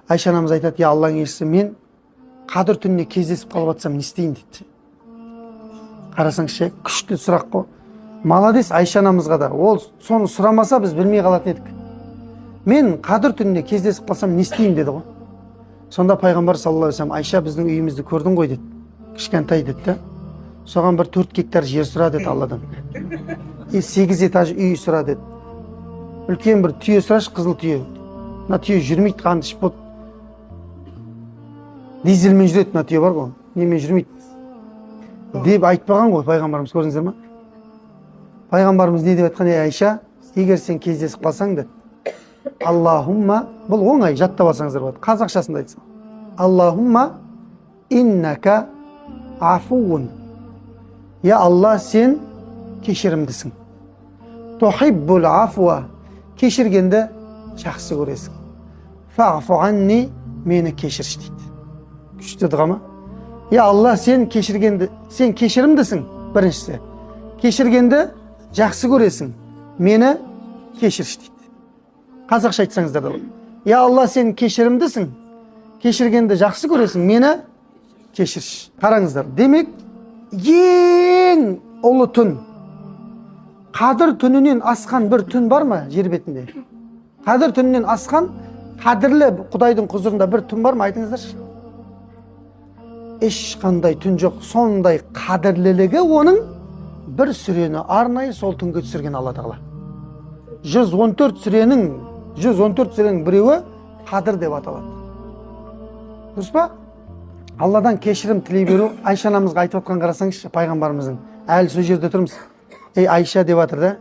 Айша анамыз айтады: "Я Алланың елшісі, мен қадір түніне кездесіп қалып жатсам не істейін?" дейді. Қарасаңшы, күшті сұрақ қой. Молодец Айша анамызға да. Ол соны сұрамаса біз білмей қалатын едік. Мен қадір түніне кездесіп қалсам не істейін деді ғой. Сонда пайғамбар саллаллаху алейхи ва саллям: "Айша, біздің үйімізді көрдің ғой" деді. Кішкентай деді да. Соған бір 4 гектар жер сұра деді Алладан. 8 этаж үй сұра деді. Үлкен бір түйе сұрашы, қызыл түйе. Мына түйе жүрмейді, қанды ішіп болды. Дизельмен жүреді, мына түйе бар ғой. Немен жүрмейді деп айтпаған ғой пайғамбарымыз, көрдіңіздер ме? Пайғамбарымыз не деп айтқан? Айша, егер сен кездесіп қалсаң да, Аллахумма, бұл оңай, жаттап алсаңыздар болады. Қазақшасында айтсам: Аллахумма иннака афуун. Я Алла, сен кешірімдісің. Тухиббул афуа, кешіргенді жақсы көресің. Фағфу анни, мені кешірші дейді. Күшті дұға ма? Я Алла, сен кешірімдісің. Біріншісі, кешіргенді жақсы көресің, мені кешірші дейді. Қазақша айтсаңыздар да болады. Я Алла, сен кешірімдісің, кешіргенді жақсы көресің, мені кешірші. Қараңыздар, демек ең ұлы түн, қадір түнінен асқан бір түн бар ма жер бетінде? Қадір түнінен асқан, қадірлі Құдайдың құзырында бір түн бар ма? Айтыңыздаршы. Ешқандай түн жоқ. Сондай қадірлілігі оның бір сүрені арнайы сол түнге түсірген Алла Тағала. 114 сүренің біреуі қадір деп аталады. Дұрыс па? Алладан кешірім тілей беру. Айша анамызға айтып отқан қарасаңызшы, пайғамбарымыздың. Әлі сол жерде тұрмыз. Ей Айша деп атыр да.